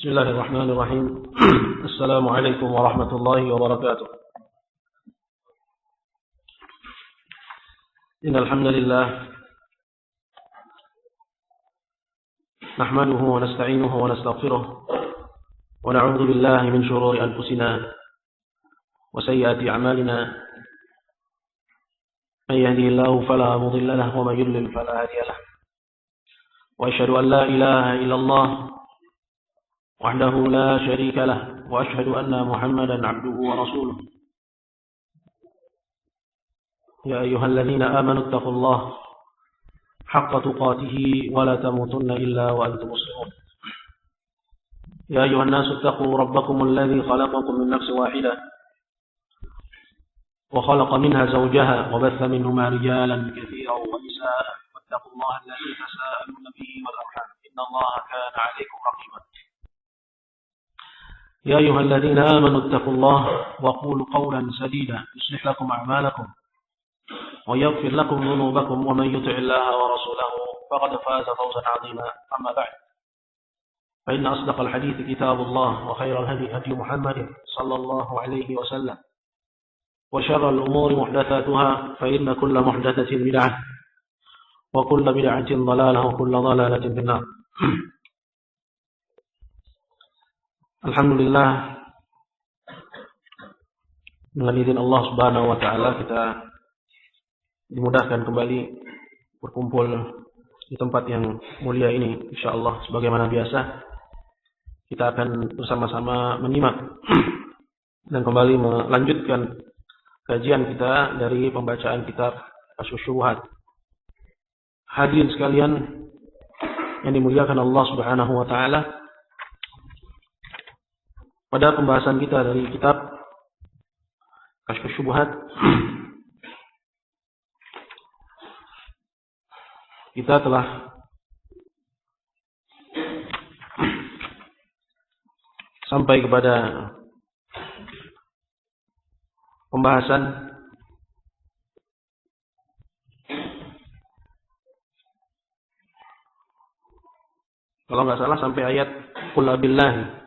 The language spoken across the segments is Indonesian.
بسم الله الرحمن الرحيم. السلام عليكم ورحمة الله وبركاته. إن الحمد لله نحمده ونستعينه ونستغفره ونعوذ بالله من شرور أنفسنا وسيئات أعمالنا. من يهده الله فلا مضل له ومن يضلل فلا هادي له. وأشهد أن لا إله إلا الله وحده لا شريك له وأشهد أن محمدا عبده ورسوله. يا أيها الذين آمنوا اتقوا الله حق تقاته ولا تموتن إلا وأنتم مسلمون. يا أيها الناس اتقوا ربكم الذي خلقكم من نفس واحدة وخلق منها زوجها وبث منهما رجالا كثيرا ونساء واتقوا الله الذي تساءلون به والأرحام إن الله كان عليكم رقيبا. يا أيها الذين آمنوا اتقوا الله وقولوا قولا سديدا يصلح لكم أعمالكم ويغفر لكم ذنوبكم ومن يطع الله ورسوله فقد فاز فوزا عظيما. أما بعد فإن أصدق الحديث كتاب الله وخير الهدي هدي محمد صلى الله عليه وسلم وشر الأمور محدثاتها فإن كل محدثة بدعة وكل بدعة ضلالة وكل ضلالة في النار. Alhamdulillah, dengan izin Allah Subhanahu wa taala kita dimudahkan kembali berkumpul di tempat yang mulia ini. Insyaallah sebagaimana biasa kita akan bersama-sama menyimak dan kembali melanjutkan kajian kita dari pembacaan kitab Asy-Syubuhat. Hadirin sekalian yang dimuliakan Allah Subhanahu wa taala, pada pembahasan kita dari kitab Kasyfus Syubhat, kita telah sampai kepada pembahasan kalau nggak salah sampai ayat Qul billahi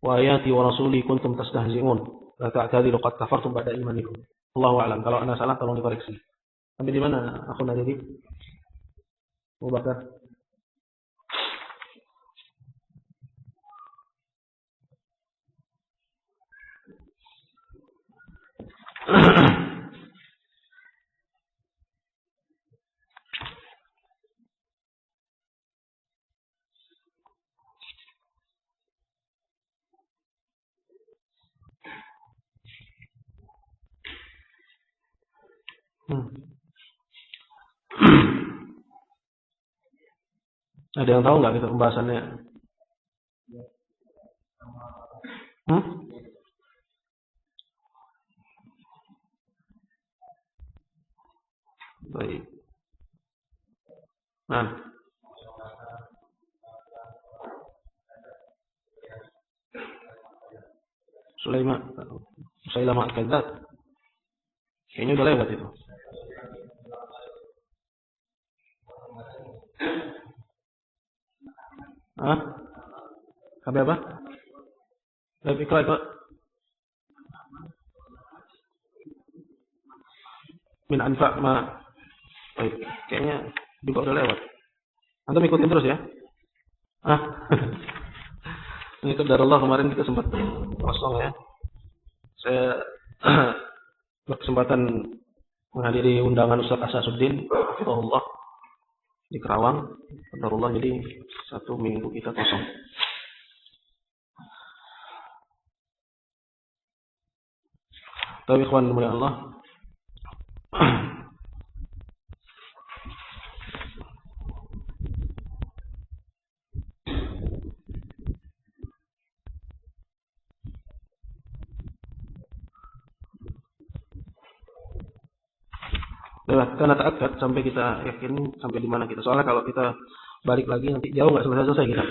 wa ayati wa rasuli kuntum tastahzi'un la ta'tadiru qad kafartum ba'da imanikum. Allahu a'lam. Kalau ana salah tolong dikoreksi. Sampai di mana aku tadi? Abu Bakar. Ada yang tahu nggak itu pembahasannya? Baik. Nah, Sulaiman al-Kadzdzab. Kayaknya udah lewat itu. Sampai apa? Lebih ikut itu. Min anfa ma. Baik, kayaknya juga udah lewat. Antum ikutin terus ya. Mengikut dari Allah kemarin kita sempat kosong ya. Saya berkesempatan menghadiri undangan Ustaz Asasuddin Allah di Kerawang, Qadarullah, jadi 1 minggu kita kosong. Tapi ikhwan mulia Allah, karena ta'akkad sampai kita yakin sampai di mana kita. Soalnya kalau kita balik lagi nanti jauh nggak selesai kita.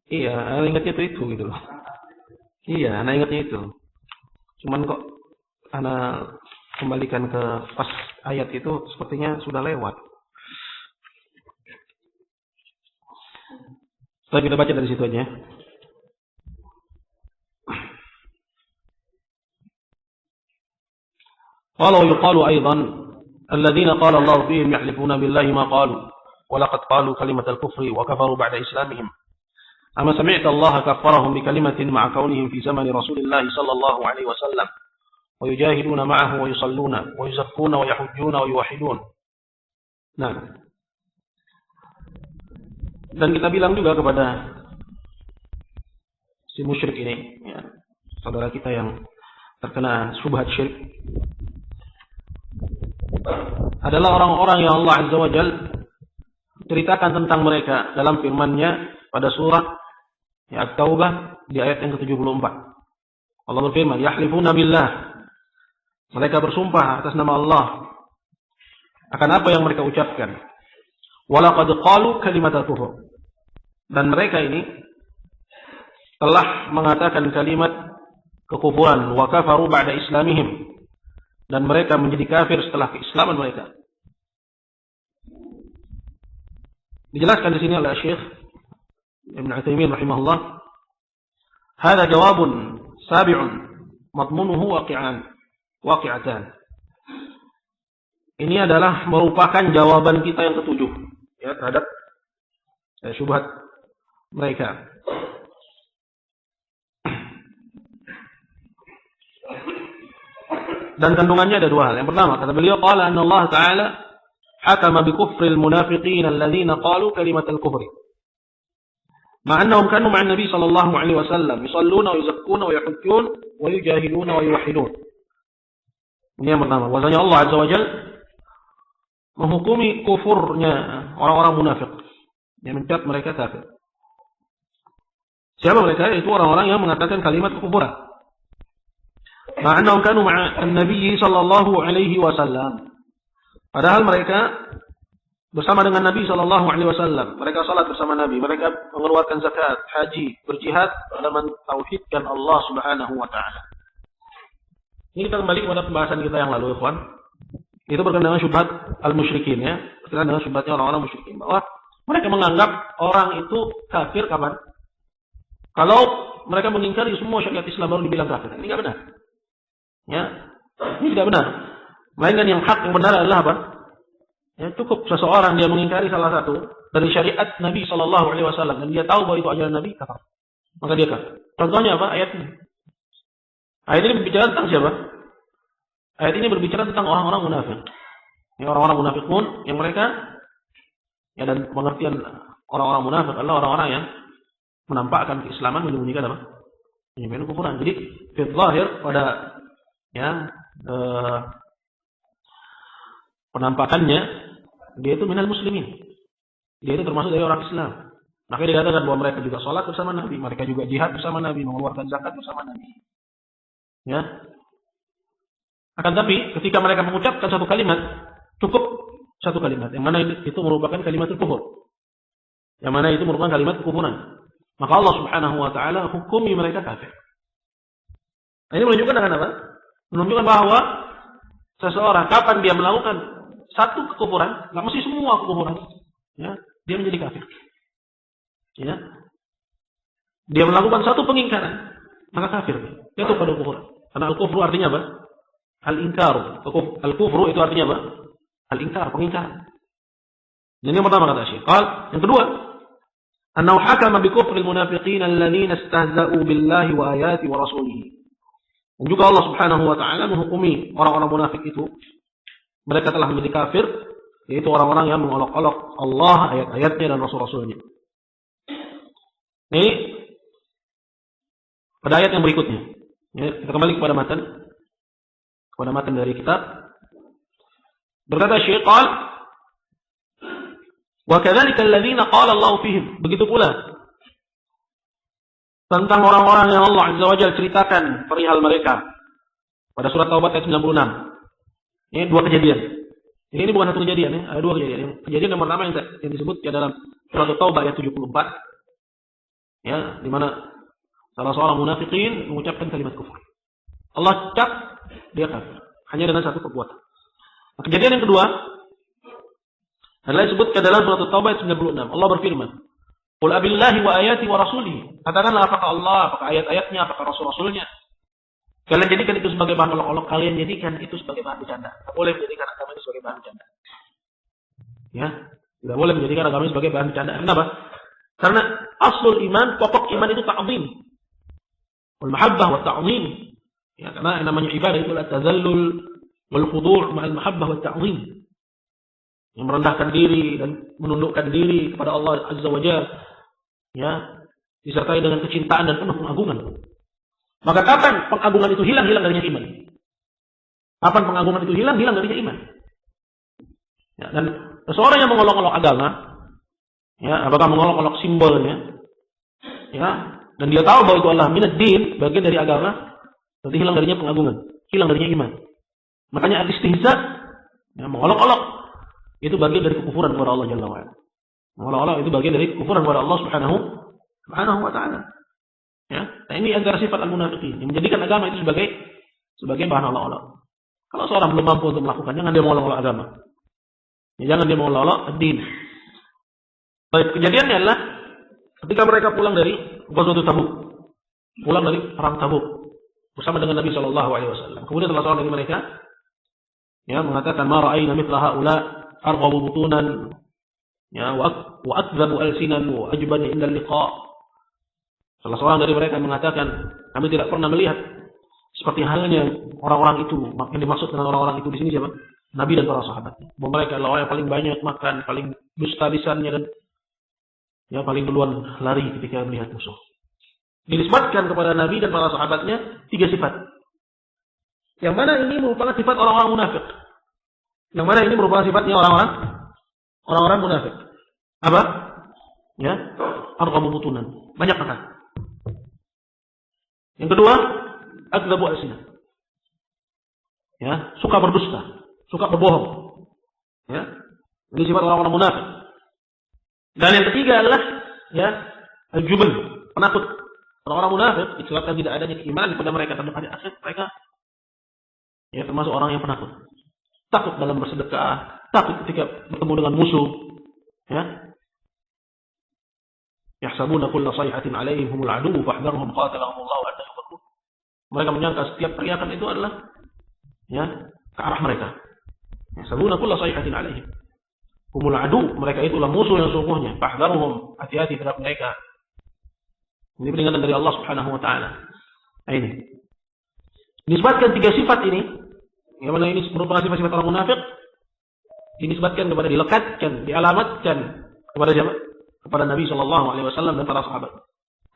Iya, anak ingatnya itu gitu loh. Iya, anak ingatnya itu. Cuman kok anak kembalikan ke pas ayat itu sepertinya sudah lewat. Tapi kita baca dari situ aja. قال ويقال أيضا الذين قال الله فيهم يحلفون بالله ما قالوا ولقد قالوا كلمة الكفر وكفروا بعد إسلامهم أما سمعت الله كفرهم بكلمة مع كونهم في زمن رسول الله صلى الله عليه وسلم ويجاهدون معه ويصلون ويزكون ويحجون ويوحدون. Nah, dan kita bilang juga kepada si musyrik ini, ya, saudara kita yang terkena syubhat syirik, adalah orang-orang yang Allah Azza wa Jal ceritakan tentang mereka dalam firman-Nya pada surat At-Taubah di ayat yang ke-74. Allah berfirman, "Yahlifuna billah." Mereka bersumpah atas nama Allah akan apa yang mereka ucapkan. "Walaqad qalu kalimatal kufur." Dan mereka ini telah mengatakan kalimat kekufuran, wa kafaru ba'da islamihim. Dan mereka menjadi kafir setelah keislaman mereka. Dijelaskan di sini oleh Syekh Ibn Utsaimin rahimahullah, "Hada jawabun sabi'un madmunuhu waqi'atan." Ini adalah merupakan jawaban kita yang ketujuh, ya, terhadap syubhat mereka. Dan kandungannya ada dua hal. Yang pertama, kata beliau, qala anna Allah Ta'ala hakama bi kufril munafiqin alladhina qalu kalimatal kufri. Ma'annahum kanu ma'an Nabi sallallahu alaihi wasallam yusalluna wa yuzakkuna wa yahujjun wa yujahiduna wa yuwahhidun. Ini yang pertama. Bahwasanya Allah Azza wa Jalla menghukumi kufurnya orang-orang munafik yang mencap mereka kafir. Siapa mereka? Itu orang-orang yang mengatakan kalimat kekufuran. Ma'annahum kanu ma'an Nabi sallallahu alaihi wasallam. Padahal mereka bersama dengan Nabi sallallahu alaihi wasallam. Mereka salat bersama Nabi, mereka mengeluarkan zakat, haji, berjihad dalam mentauhidkan Allah Subhanahu wa taala. Ini kita kembali kepada pembahasan kita yang lalu, ikhwan. Itu berkenaan dengan syubhat al-musyrikin, ya. Berkenaan dengan syubhatnya orang-orang musyrikin, bahwa mereka menganggap orang itu kafir kapan? Kalau mereka mengingkari semua syariat Islam baru dibilang kafir. Ini enggak benar. Ya. Ini tidak benar. Melainkan yang hak, yang benar adalah apa? Ya, cukup seseorang dia mengingkari salah satu dari syariat Nabi sallallahu alaihi wasallam dan dia tahu bahwa itu ajaran Nabi, kafir. Maka dia kafir. Contohnya apa? Ayat ini. Ayat ini berbicara tentang siapa? Ayat ini berbicara tentang orang-orang munafik. Ya, orang-orang munafik pun yang mereka, ya, dan pengertian orang-orang munafik adalah orang-orang yang menampakkan keislaman menyembunyikan apa? Menyembunyikan kekufuran. Jadi fi zahir pada, ya, penampakannya dia itu minal muslimin. Dia itu termasuk dari orang Islam. Maka dikatakan bahwa mereka juga sholat bersama Nabi, mereka juga jihad bersama Nabi, mengeluarkan zakat bersama Nabi. Ya. Akan tapi ketika mereka mengucapkan satu kalimat, cukup satu kalimat, yang mana itu merupakan kalimat kufur, yang mana itu merupakan kalimat kekufuran, maka Allah Subhanahu wa taala hukumi mereka kafir. Nah, ini menunjukkan dengan apa? Menunjukkan bahwa seseorang kapan dia melakukan satu kekufuran, nggak mesti semua kekufuran, ya, dia menjadi kafir. Ya. Dia melakukan satu pengingkaran, maka kafir. Itu pada kekufuran. Karena al-kufru artinya apa? Al-inkar. Al-kufru itu artinya apa? Al-inkar, pengingkaran. Ini yang pertama kata Syekh. Yang kedua, annahu hakama bi kufril munafiqin alladziina istahza'u billahi wa ayati wa rasulihi. Dan juga Allah Subhanahu wa taala menghukumi orang-orang munafik itu, mereka telah menjadi kafir, yaitu orang-orang yang mengolok-olok Allah, ayat-ayatnya dan rasul-rasulnya. Ini pada ayat yang berikutnya. Ya, kita kembali kepada matan dari kitab. Berkata Syekh, wa kadzalika alladziina qala Allah fihim. Begitu pula tentang orang-orang yang Allah Azza wa Jalla ceritakan perihal mereka pada surat Taubah ayat 96. Ini dua kejadian. Ini bukan satu kejadian, ya. Ada dua kejadian. Kejadian yang pertama yang disebut ya dalam surat Taubah ayat 74. Ya, di mana salah seorang munafikin mengucapkan kalimat kufur. Allah cap dia kafir hanya dengan satu perbuatan. Nah, kejadian yang kedua adalah disebutkan dalam surat Taubah ayat 96. Allah berfirman, Qul abillahi wa ayati wa rasulihi. Katakanlah apakah Allah, apakah ayat-ayatnya, apakah rasul-rasulnya. Kalian jadikan itu sebagai bahan olok-olok, kalian jadikan itu sebagai bahan bercanda. Tidak boleh menjadikan agama itu sebagai bahan bercanda. Ya, tidak boleh menjadikan agama itu sebagai bahan bercanda. Kenapa? Karena aslul iman, pokok iman itu ta'zim. Wal mahabbah wa ta'zim. Ya, karena yang namanya ibadah itu adalah tazallul wal khudu' ma'al mahabbah wa ta'zim. Yang merendahkan diri dan menundukkan diri kepada Allah Azza wa Jalla. Ya, disertai dengan kecintaan dan penuh pengagungan. Maka kapan pengagungan itu hilang darinya iman. Kapan pengagungan itu hilang darinya iman. Ya, dan seseorang yang mengolok-olok agama, ya, apakah mengolok-olok simbolnya, ya, dan dia tahu bahwa itu adalah minad din, bagian dari agama, berarti hilang darinya pengagungan, hilang darinya iman. Makanya al-istihza, ya, mengolok-olok, itu bagian dari kekufuran kepada Allah Jalla wa'ala. Mengolok-olok itu bagian dari kekufuran kepada Allah Subhanahu wa ta'ala. Ya, nah ini antara sifat al-munafiqin yang menjadikan agama itu sebagai bahan olok-olok. Kalau seorang belum mampu untuk melakukan, jangan dia mengolok-olok agama. Ya, jangan dia mengolok-olok din. Baik, kejadiannya adalah ketika mereka pulang dari Ghazwatul Tabuk, pulang dari perang Tabuk bersama dengan Nabi Shallallahu Alaihi Wasallam. Kemudian salah seorang dari mereka, ya, mengatakan, "Ma ra'ayna mithla haula arghabu butunan, ya, wa akdzabu alsinan wa ajban inda liqa." Salah seorang dari mereka mengatakan, kami tidak pernah melihat seperti halnya orang-orang itu. Yang dimaksud dengan orang-orang itu di sini siapa? Nabi dan para sahabat. Bahwa mereka adalah orang yang paling banyak makan, paling dusta lisannya, dan ya paling duluan lari ketika melihat musuh. Dinisbatkan kepada Nabi dan para sahabatnya 3 sifat. Yang mana ini merupakan sifat orang-orang munafik. Yang mana ini merupakan sifatnya orang-orang munafik. Apa? Ya, arqabu butunan. Banyak makan. Yang kedua, akdzabu alsinah. Ya, suka berdusta, suka berbohong. Ya, ini sifat orang-orang munafik. Dan yang ketiga adalah, ya, al-jubn, penakut. Orang-orang munafik disebabkan tidak adanya keimanan kepada mereka tentang hari akhir, mereka, ya, termasuk orang yang penakut. Takut dalam bersedekah, takut ketika bertemu dengan musuh. Ya, yahsabuna kulla sayhatin 'alaihim humul 'aduwwu fahdharhum qatalahumullahu an yafakun. Mereka menyangka setiap teriakan itu adalah, ya, ke arah mereka. Yahsabuna kulla sayhatin 'alaihim humul 'aduwwu, mereka itulah musuh yang sesungguhnya. Fahdharhum, hati-hati terhadap mereka. Ini peringatan dari Allah Subhanahu wa taala. Nah, ini disebutkan 3 sifat ini, yang mana ini merupakan sifat-sifat orang munafik, dinisbatkan kepada, dilekatkan, dialamatkan kepada siapa? Kepada Nabi Shallallahu Alaihi Wasallam dan para sahabat.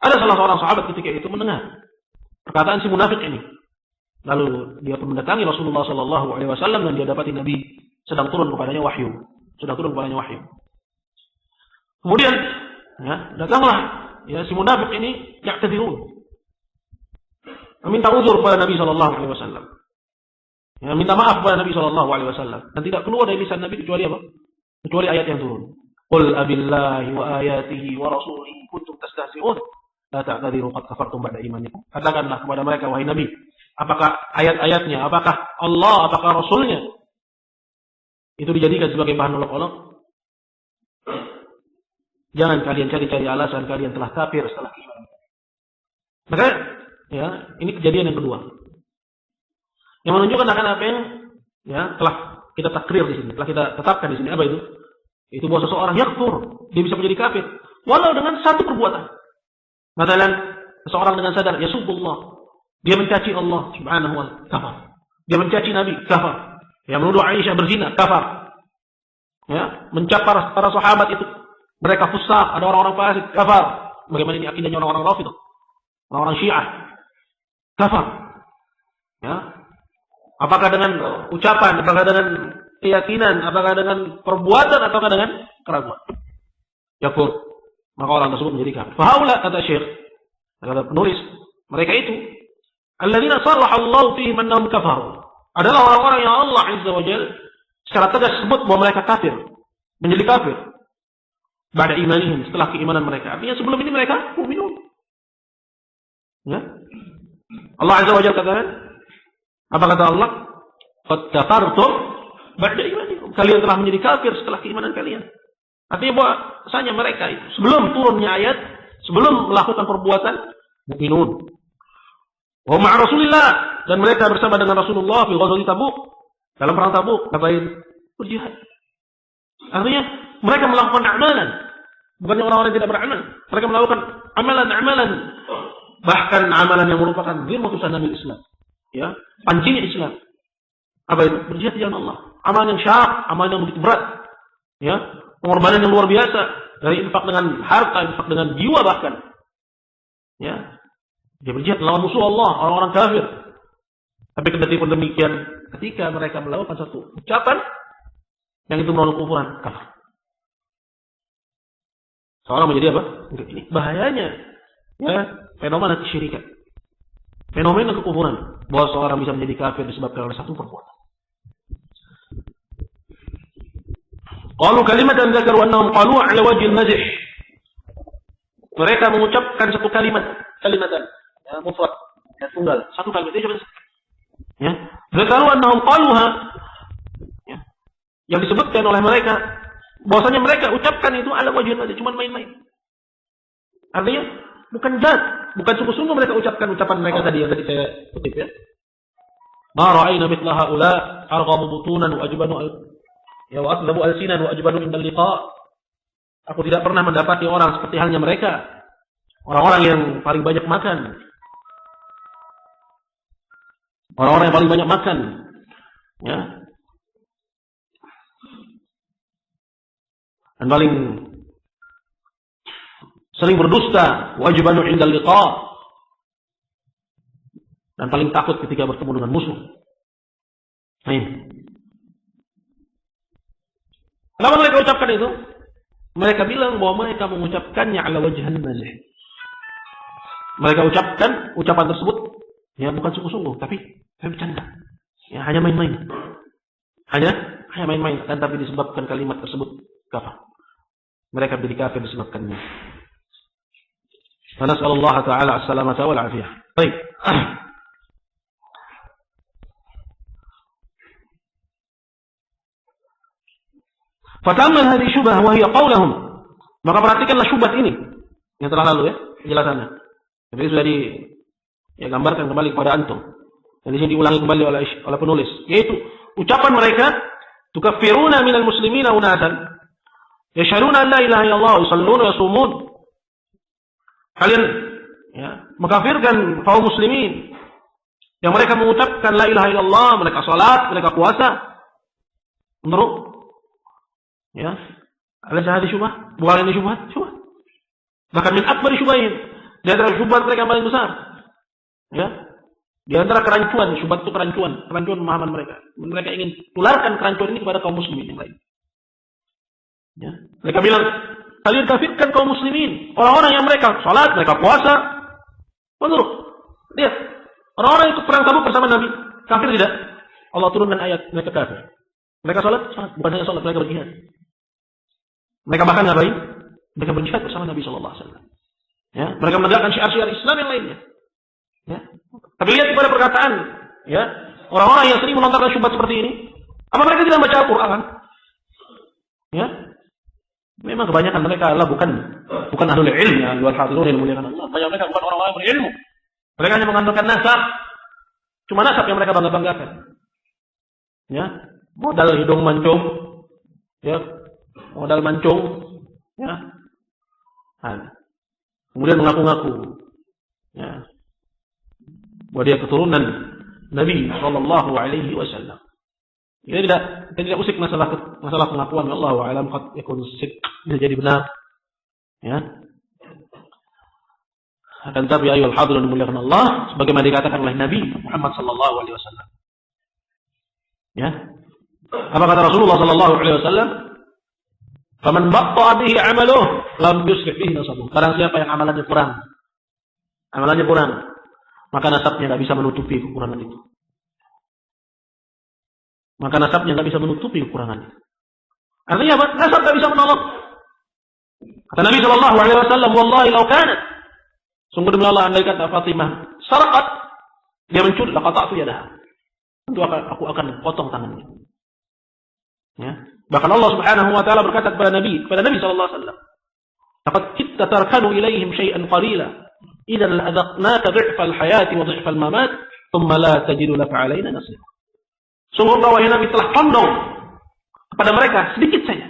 Ada salah seorang sahabat ketika itu mendengar perkataan si munafik ini. Lalu dia pun mendatangi Rasulullah Shallallahu Alaihi Wasallam dan dia dapati Nabi sedang turun kepadanya wahyu. Kemudian, ya, datanglah, ya, si munafik ini ya'tadzirun, meminta uzur kepada Nabi Shallallahu Alaihi Wasallam. Ya, minta maaf kepada Nabi Shallallahu Alaihi Wasallam, dan tidak keluar dari lisan Nabi kecuali apa? Kecuali ayat yang turun. Qul abillahi wa ayatihi wa rasulihi kuntum tastahzi'un la ta'tadiru qad kafartum ba'da imanikum. Katakanlah kepada mereka, wahai Nabi, apakah ayat-ayatnya, apakah Allah, apakah Rasulnya itu dijadikan sebagai bahan olok-olok? Jangan kalian cari-cari alasan kalian telah kafir setelah iman. Maka, ya, ini kejadian yang kedua, yang menunjukkan akan apa yang, ya, telah kita takrir di sini, telah kita tetapkan di sini. Apa itu? Itu bahwa seseorang yakfur, dia bisa menjadi kafir walau dengan satu perbuatan. Misalnya seseorang dengan sadar yasubullah, dia mencaci Allah Subhanahu wa ta'ala, kafar. Dia mencaci Nabi, kafar. Yang menuduh Aisyah berzina, kafar. Ya, mencap para sahabat itu mereka fusaq, ada orang-orang fasik, kafar. Bagaimana ini akidahnya orang-orang Rafidhah, orang-orang Syiah, kafar. Ya. Apakah dengan ucapan, apakah dengan keyakinan, apakah dengan perbuatan, ataukah dengan keraguan? Yakfur. Maka orang tersebut menjadi kafir. Fahaula, kata Syekh, kata penulis, mereka itu alladzina sarraha Allah fihim annahum kafaru, adalah orang-orang yang Allah Azza wa Jalla secara tegas sebut bahwa mereka kafir, menjadi kafir ba'da imanihim, setelah keimanan mereka. Artinya sebelum ini mereka mukminun. Ya. Allah Azza wa Jalla katakan, apa kata Allah? Qad kafartum ba'da imanikum. Kalian telah menjadi kafir setelah keimanan kalian. Artinya bahwasanya mereka itu sebelum turunnya ayat, sebelum melakukan perbuatan mukminun. Wa ma'a Rasulillah, dan mereka bersama dengan Rasulullah fi ghazwati Tabuk, dalam perang Tabuk, ngapain? Berjihad. Artinya mereka melakukan amalan, bukannya orang-orang yang tidak beramal. Mereka melakukan amalan-amalan, bahkan amalan yang merupakan zirwatu sanamil Islam. Ya, pancinya Islam. Apa itu? Berjihad di jalan Allah. Amalan yang syak, amalan yang begitu berat. Ya, pengorbanan yang luar biasa, dari infak dengan harta, infak dengan jiwa bahkan. Ya, dia berjihad melawan musuh Allah, orang-orang kafir. Tapi kendati pun demikian, ketika mereka melakukan satu ucapan yang itu melawan kufuran, kafir. Seorang menjadi apa? Ini bahayanya. Ya, fenomena kesyirikan. Fenomena kekufuran, bahwa seorang bisa menjadi kafir disebabkan oleh satu perbuatan. Qalu kalimatan dzakaru annahum qalu ala wajhi al-mazh. Mereka mengucapkan satu kalimatan, ya, mufrad, ya, tunggal, satu kalimat itu ya. Dzakaru annahum qaluha, ya, yang disebutkan oleh mereka bahwasanya mereka ucapkan itu ala wajhi al-mazh, cuma main-main. Artinya bukan zat, bukan sungguh-sungguh mereka ucapkan ucapan mereka tadi yang tadi saya kutip, ya. Ma ra'ayna mithla haula arghamu butunan wa ajbanu ya wa asdabu alsinan wa ajbanu indal liqa. Aku tidak pernah mendapati orang seperti halnya mereka. Orang-orang yang paling banyak makan. Orang-orang yang paling banyak makan. Ya. Dan paling sering berdusta, wajibanu indal liqa, dan paling takut ketika bertemu dengan musuh. Kenapa mereka ucapkan itu? Mereka bilang bahwa mereka mengucapkannya ala wajhan mazh. Mereka ucapkan ucapan tersebut ya bukan sungguh-sungguh, tapi bercanda. Ya hanya main-main. Hanya main-main, dan tapi disebabkan kalimat tersebut kafir. Mereka menjadi kafir disebabkannya. Nasallallahu ta'ala as-salamata wal afiyah. Baik. Fatamal hadhihi syubhah wa hiya qawluhum. Maka perhatikanlah syubhat ini yang telah lalu, ya, penjelasannya. Jadi sudah gambarkan kembali kepada antum. Dan di sini diulangi kembali oleh penulis, yaitu ucapan mereka, tukaffiruna minal muslimina unasan yashhaduna an la ilaha illallah wa yusalluna wa yasumun. Kalian ya, mengkafirkan kaum muslimin yang mereka mengucapkan la ilaha illallah, mereka salat, mereka puasa. Menurut ya, ada hadis syubhat, bukan ini syubhat. Bahkan min akbar syubhain, di antara syubhat mereka paling besar. Ya. Di antara kerancuan, syubhat itu kerancuan pemahaman mereka. Mereka ingin tularkan kerancuan ini kepada kaum muslimin yang lain. Ya. Mereka bilang, kalian kafirkan kaum muslimin, orang-orang yang mereka salat, mereka puasa. Menurut, lihat, orang-orang ikut perang Tabuk bersama Nabi, kafir tidak? Allah turunkan ayat mereka kafir. Mereka salat, bukan hanya salat, mereka berjihad. Mereka bahkan ngapain? Mereka berjihad bersama Nabi sallallahu alaihi wasallam. Ya, mereka menegakkan syiar-syiar Islam yang lainnya. Ya. Tapi lihat kepada perkataan, ya, orang-orang yang sering melontarkan syubhat seperti ini, apa mereka tidak membaca Al-Qur'an? Ya. Memang kebanyakan mereka adalah bukan ahlul ilm, ya, wal hadirun yang muliakan Allah. Banyak mereka bukan orang-orang yang berilmu. Mereka hanya mengandalkan nasab. Cuma nasab yang mereka bangga-banggakan. Ya, modal hidung mancung, ya, modal mancung, ya. Kemudian mengaku-ngaku, ya, bahwa dia keturunan Nabi Sallallahu Alaihi Wasallam. Kita tidak usik masalah pengakuan. Allahu a'lam qad yakun sidq, bisa jadi benar, ya. Akan tapi ayyuhal hadirun dimuliakan Allah, sebagaimana dikatakan oleh Nabi Muhammad Sallallahu Alaihi Wasallam. Ya, apa kata Rasulullah Sallallahu Alaihi Wasallam? Faman batta'a bihi 'amaluhu lam yusrif bihi nasabuhu. Barang siapa yang amalannya kurang, maka nasabnya tidak bisa menutupi kekurangan itu. Artinya apa? Nasab tidak bisa menolong. Kata Nabi Sallallahu Alaihi Wasallam, wallahi law kanat, sungguh demi Allah, andai kata Fatimah sarqat, dia mencuri, laqata'tu yadaha, tentu aku akan potong tangannya. Ya. Bahkan Allah Subhanahu wa taala berkata kepada Nabi sallallahu alaihi wasallam, "Laqad kitta tarkanu ilaihim syai'an qalila, idzan la'adaqnaka dhi'fal hayati wa dhi'fal mamat, thumma la tajidu laka 'alaina nasira." Sungguh wahai Nabi telah condong kepada mereka sedikit saja.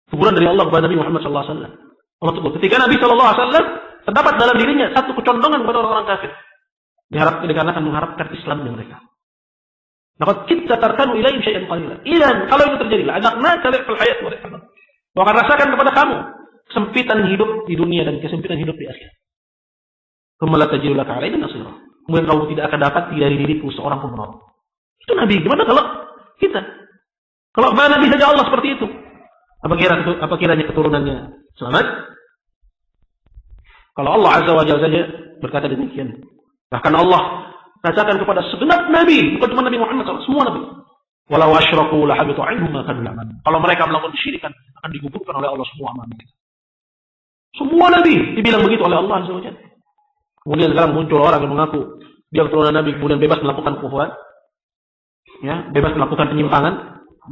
Teguran dari Allah kepada Nabi Muhammad sallallahu alaihi wasallam. Allah tegur ketika Nabi sallallahu alaihi wasallam terdapat dalam dirinya satu kecondongan kepada orang-orang kafir. Dikarenakan mengharapkan Islamnya mereka. Laqad kitta tarkanu ilaihim syai'an qalila. Idzan kalau itu terjadi, la'adaqnaka dhi'fal hayati wa dhi'fal mamat. Aku akan rasakan kepada kamu kesempitan hidup di dunia dan kesempitan hidup di akhirat. Thumma la tajidu laka 'alaina nasira. Kemudian kamu tidak akan dapat dari diriku seorang pun menolong. Itu Nabi. Gimana kalau kita? Kalau Nabi saja Allah seperti itu. Apa kiranya keturunannya selamat? Kalau Allah Azza wa Jalla saja berkata demikian. Bahkan Allah katakan kepada segenap Nabi, bukan cuma Nabi Muhammad SAW, semua Nabi. Walau asyraku lahabitu anhum ma kanu ya'malun. Kalau mereka melakukan kesyirikan, akan digugurkan oleh Allah semua amal mereka. Semua Nabi dibilang begitu oleh Allah Azza wa Jalla. Kemudian sekarang muncul orang yang mengaku dia keturunan Nabi, kemudian bebas melakukan kekufuran, ya, bebas melakukan penyimpangan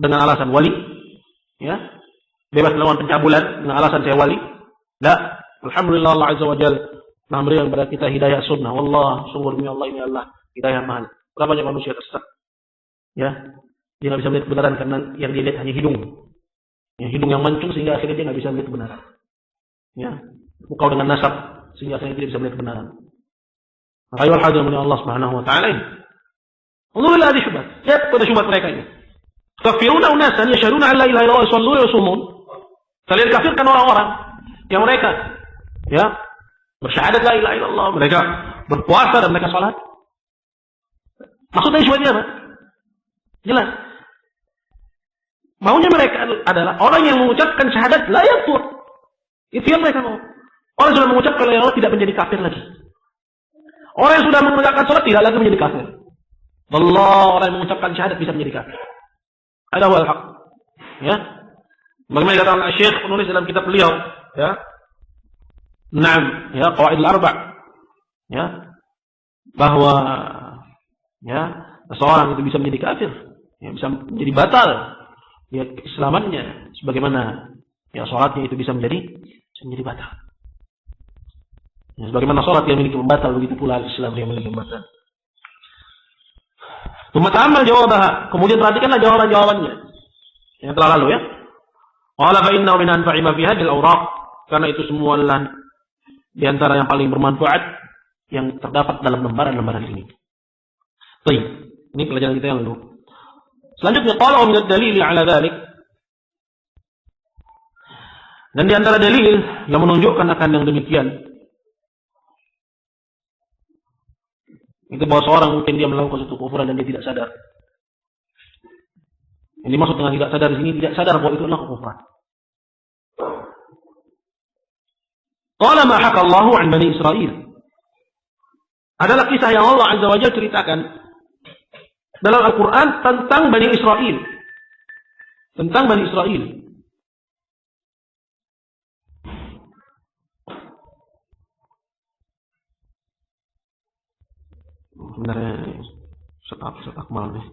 dengan alasan wali, ya, bebas melakukan pencabulan dengan alasan saya wali. La, alhamdulillah Allah Azza wa Jalla telah memberikan kepada kita hidayah sunnah. Wallah, sungguh demi Allah ini adalah hidayah mahal. Berapa banyak manusia tersesat, ya, dia nggak bisa melihat kebenaran karena yang dia lihat hanya hidung, ya, hidung yang mancung sehingga akhirnya dia nggak bisa melihat kebenaran, ya, mukau dengan nasab sehingga akhirnya dia bisa melihat kebenaran. Maka ayuhal hadirin min Allah Subhanahu wa taala ini. Unzur hadhihi syubhat. Lihat pada syubhat mereka ini. Kafiruna unasan yashhaduna an la ilaha illallah wa yusallu wa yusumun. Kalian kafirkan orang-orang yang mereka, ya, bersyahadat la ilaha illallah, mereka berpuasa dan mereka salat. Maksudnya syubhatnya apa? Jelas. Maunya mereka adalah orang yang mengucapkan syahadat la yakfur. Itu yang mereka mau. Orang yang sudah mengucapkan la ilaha illallah tidak menjadi kafir lagi. Orang yang sudah mengerjakan salat tidak lagi menjadi kafir. Allah, orang yang mengucapkan syahadat bisa menjadi kafir. Ada wal haq. Ya. Bagaimana kata Syekh penulis dalam kitab beliau, ya. Naam, ya, Qawaid al-Arba'. Ya. Bahwa, ya, seseorang itu bisa menjadi kafir, ya, bisa menjadi batal, ya, keislamannya sebagaimana, ya, salatnya itu bisa menjadi batal. Ya, sebagaimana salat yang memiliki pembatal, begitu pula Islam yang memiliki pembatal. Amal jawabaha. Kemudian perhatikanlah jawabannya yang telah lalu, ya. Qala fa innahu min anfa'i ma fi hadhihi al-awraq. Karena itu semua adalah di antara yang paling bermanfaat yang terdapat dalam lembaran-lembaran ini. Baik, ini pelajaran kita yang lalu. Selanjutnya qala min ad-dalil 'ala dzalik. Dan di antara dalil yang menunjukkan akan yang demikian itu bahwa seorang mungkin dia melakukan suatu kekufuran dan dia tidak sadar. Yang dimaksud dengan tidak sadar di sini tidak sadar bahwa itu adalah kekufuran. Qala ma haka Allahu 'an Bani Israil. Adalah kisah yang Allah Azza wa Jalla ceritakan dalam Al-Qur'an tentang Bani Israil. Tentang Bani Israil. Sebenarnya setak mal nih.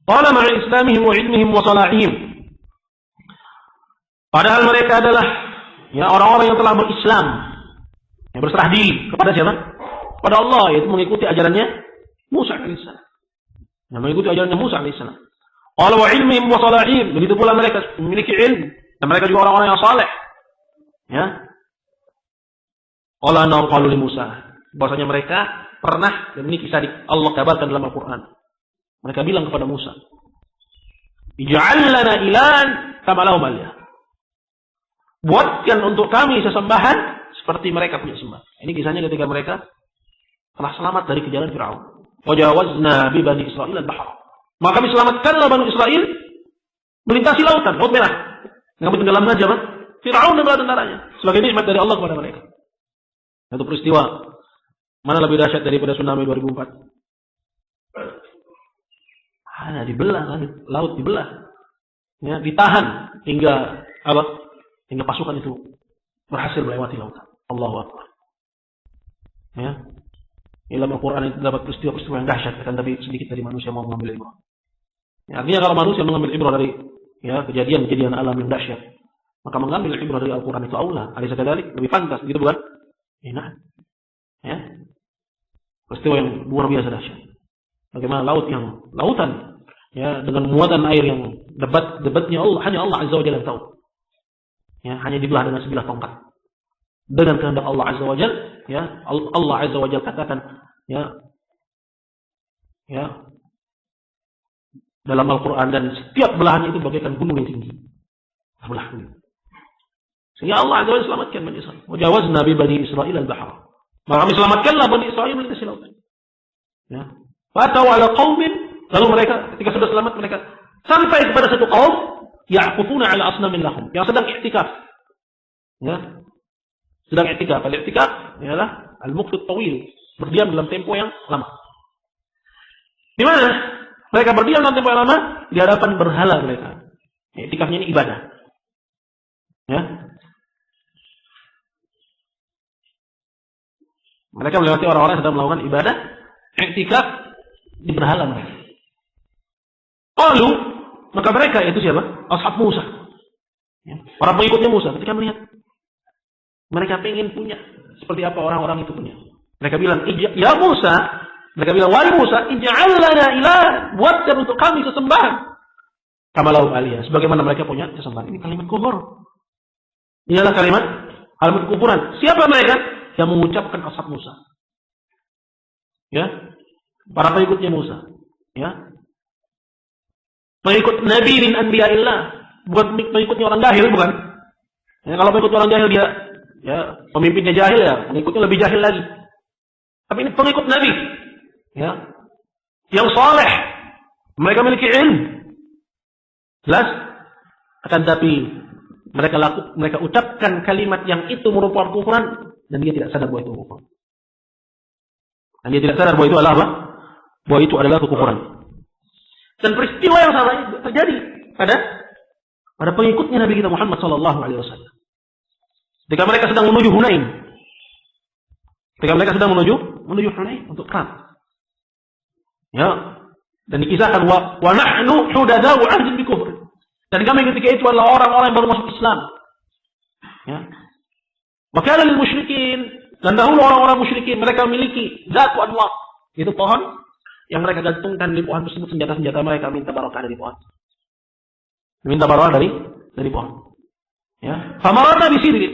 Qala ma'a islamihim wa ilmihim wa salahihim. Padahal mereka adalah, ya, orang-orang yang telah berislam, yang berserah diri kepada siapa? Kepada Allah, yaitu mengikuti ajarannya Musa alaihissalam. Yang mengikuti ajarannya Musa alaihissalam. Qala wa ilmihim wa salahihim. Begitu pula mereka memiliki ilmu dan mereka juga orang-orang yang saleh. Ya. Qala annahum qalu li Musa. Bahwasanya mereka pernah, dan ini kisah Allah kabarkan dalam Al-Qur'an. Mereka bilang kepada Musa, "Ij'al lana ilahan kama lahum aliyah." Buatkan untuk kami sesembahan seperti mereka punya sembah. Ini kisahnya ketika mereka telah selamat dari kejaran Firaun. Wajawazna bi bani Israil al-bahr. Maka kami selamatkanlah Bani Israil melintasi lautan, Laut Merah. Nggak tenggelam saja, Pak. Firaun dan bala tentaranya sebagai nikmat dari Allah kepada mereka. Satu peristiwa mana lebih dahsyat daripada tsunami 2004? Hanya dibelah, laut dibelah. Ya, ditahan hingga apa? Hingga pasukan itu berhasil melewati lautan. Allahu Akbar. Ya. Dalam Al-Quran itu dapat peristiwa-peristiwa yang dahsyat, kan, tapi sedikit dari manusia mau mengambil ibrah. Ya, artinya kalau manusia mengambil ibrah dari ya kejadian-kejadian alam yang dahsyat, maka mengambil ibrah dari Al-Quran itu aula, ada sekadari lebih pantas, gitu bukan? Nah, ya, peristiwa yang luar biasa dahsyat. Bagaimana lautan, ya, dengan muatan air yang debatnya Allah, hanya Allah Azza wa Jalla tahu. Ya, hanya dibelah dengan sebilah tongkat. Dengan kehendak Allah Azza wa Jalla, ya, Allah Azza wa Jalla katakan, ya, dalam Al-Quran, dan setiap belahan itu bagaikan gunung yang tinggi. Belah gunung. Sehingga Allah Azza wa Jalla selamatkan Bani Israil. Wajawazna bi Bani Israil al-bahr. Maka kami selamatkanlah Bani Israil melintasi lautan. Ya. Fatau ala qaumin, lalu mereka ketika sudah selamat mereka sampai kepada satu kaum ya'kufuna ala asnamin lahum, yang sedang iktikaf. Ya. Sedang iktikaf. Al-iktikaf ialah al-muqt tawil, berdiam dalam tempo yang lama. Di mana mereka berdiam dalam tempo yang lama? Di hadapan berhala mereka. Iktikafnya ini ibadah. Ya. Mereka melewati orang-orang yang sedang melakukan ibadah iktikaf di berhala mereka. Lalu maka mereka itu siapa? Ashab Musa. Ya. Para pengikutnya Musa ketika melihat mereka ingin punya seperti apa orang-orang itu punya. Mereka bilang, ya Musa, mereka bilang, wahai Musa, ij'al lana ilahan, buatkan untuk kami sesembahan. Kama lahum alihah, sebagaimana mereka punya sesembahan. Ini kalimat kufur. Inilah kalimat kufuran. Siapa mereka yang mengucapkan ashab Musa? Ya, para pengikutnya Musa. Ya, pengikut Nabi min anbiya'illah, bukan pengikutnya orang jahil, bukan? Ya, kalau pengikut orang jahil dia, ya, pemimpinnya jahil, ya, pengikutnya lebih jahil lagi. Tapi ini pengikut Nabi, ya, yang saleh, mereka memiliki ilmu, jelas. Akan tapi mereka ucapkan kalimat yang itu merupakan kufuran, dan dia tidak sadar bahwa itu kufur. Dan dia tidak sadar bahwa itu adalah apa? Bahwa itu adalah kekufuran. Dan peristiwa yang sama itu terjadi pada pengikutnya Nabi kita Muhammad SAW. Ketika mereka sedang menuju Hunain. Ketika mereka sedang menuju Hunain untuk perang. Ya. Dan dikisahkan wa nahnu hudadau 'ahdin bi kufr. Dan kami ketika itu adalah orang-orang yang baru masuk Islam. Ya. Maka lil musyrikin, dan dahulu orang-orang musyrikin mereka memiliki zatu anwa. Itu pohon yang mereka gantungkan di pohon tersebut senjata-senjata mereka, minta barokah dari pohon. Minta barokah dari pohon. Ya. Famarna bi sidrin.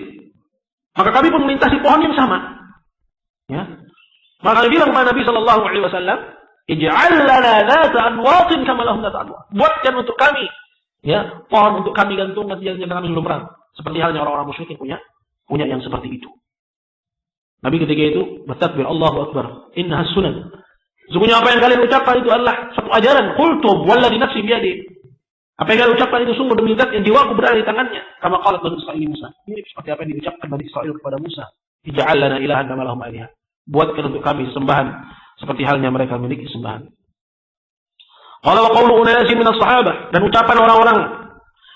Maka kami pun melintasi pohon yang sama. Ya. Maka dia bilang kepada Nabi sallallahu alaihi wasallam, "Ij'al lana dhata anwatin kama lahum dhata anwat." Buatkan untuk kami, ya, pohon untuk kami gantungkan senjata-senjata kami sebelum perang. Seperti halnya orang-orang musyrik punya yang seperti itu. Nabi ketika itu bertakbir, Allahu Akbar, innaha sunan. Sesungguhnya apa yang kalian ucapkan itu adalah satu ajaran. Qultu walladzi nafsi biyadi. Apa yang kalian ucapkan itu sungguh demi zat yang jiwaku berada di tangannya. Kama qalat Bani Israil Musa. Ini seperti apa yang diucapkan Bani Israil kepada Musa. Ij'al lana ilahan kama lahum alihah. Buatkan untuk kami sesembahan seperti halnya mereka memiliki sembahan. Qala wa qawlu unasin min as-sahabah, dan ucapan orang-orang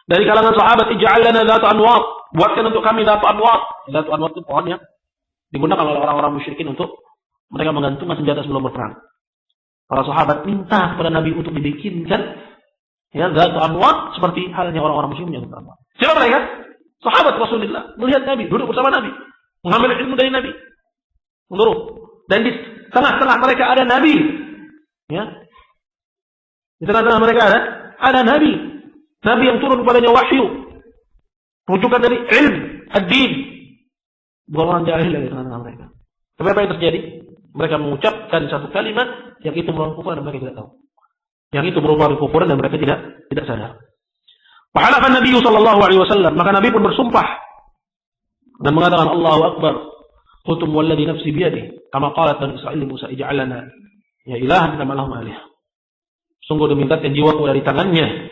dari kalangan sahabat, ij'al lana dhata anwat. Buatkan untuk kami dhatu anwat. Dhatu anwat itu pohon yang digunakan oleh orang-orang musyrikin untuk mereka menggantungkan senjata sebelum berperang. Para sahabat minta kepada Nabi untuk dibikinkan, ya, dhatu anwat seperti halnya orang-orang musyrikin yang berperang. Siapa mereka? Sahabat Rasulullah melihat Nabi, duduk bersama Nabi, mengambil ilmu dari Nabi. Menurut. Dan di tengah-tengah mereka ada Nabi. Ya. Di tengah-tengah mereka ada Nabi. Nabi yang turun kepadanya wahyu. Rujukan dari ilmu, ad-din. Bukan orang jahil dari tengah-tengah mereka. Tapi apa yang terjadi? Mereka mengucapkan satu kalimat yang itu merupakan kufur dan mereka tidak tahu. Yang itu merupakan kufur dan mereka tidak sadar. Fa'alafa Nabi sallallahu alaihi wasallam, maka Nabi pun bersumpah dan mengatakan Allahu Akbar. Qutum walladzi nafsi biyadihi, kama qalat Bani Israil Musa, ij'al lana ya ilahan kama lahum alihah. Sungguh demi zat yang jiwaku dari tangannya.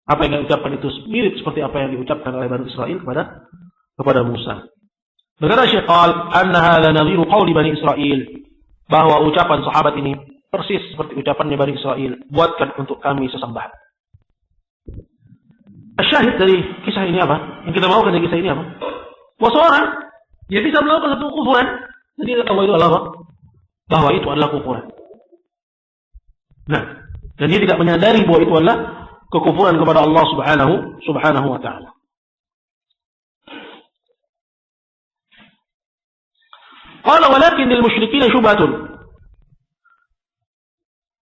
Apa yang diucapkan itu mirip seperti apa yang diucapkan oleh Bani Israil kepada Musa. Berkata Syekh anna hadza nadhiru qawli Bani Israil, bahwa ucapan sahabat ini persis seperti ucapannya Bani Israel, buatkan untuk kami sesembahan. Syahid dari kisah ini apa? Yang kita bawakan dari kisah ini apa? Bahwa seorang dia bisa melakukan satu kufuran, jadi dia tahu itu adalah apa? Bahwa itu adalah kufuran. Nah, dan dia tidak menyadari bahwa itu adalah kekufuran kepada Allah Subhanahu wa taala. Qala walakin lil musyrikin syubhatun.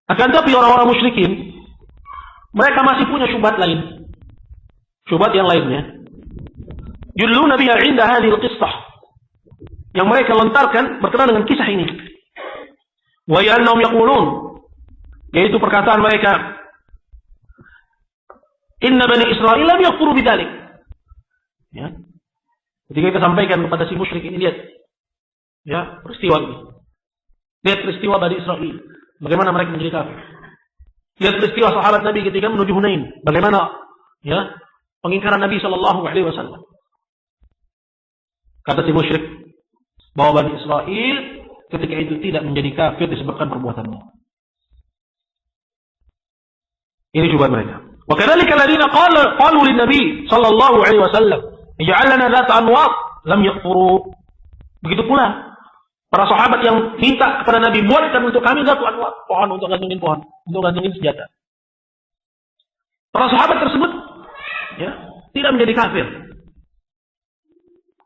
Akan tapi orang-orang musyrikin mereka masih punya syubhat lain. Syubhat yang lainnya. Yudluna biha 'inda hadhihi al-qissah. Yang mereka lontarkan berkenaan dengan kisah ini. Wa ya'annahum yaqulun, yaitu perkataan mereka, inna bani Israil lam yakfuru bidzalik. Ya. Ketika kita sampaikan kepada si musyrik ini, lihat ya peristiwa ini. Lihat peristiwa Bani Israil, bagaimana mereka menjadi kafir. Lihat peristiwa sahabat Nabi ketika menuju Hunain, bagaimana ya pengingkaran Nabi sallallahu alaihi wasallam. Kata si musyrik bahwa Bani Israil ketika itu tidak menjadi kafir disebabkan perbuatannya. Ini syubhat mereka. Wa kadzalika alladziina qalu lin-nabi sallallahu alaihi wasallam, ij'al lana dzat anwar, lam yakfuru. Begitu pula para sahabat yang minta kepada Nabi, buatkan untuk kami dzat anwar, pohon untuk gantungin senjata. Para sahabat tersebut ya, tidak menjadi kafir.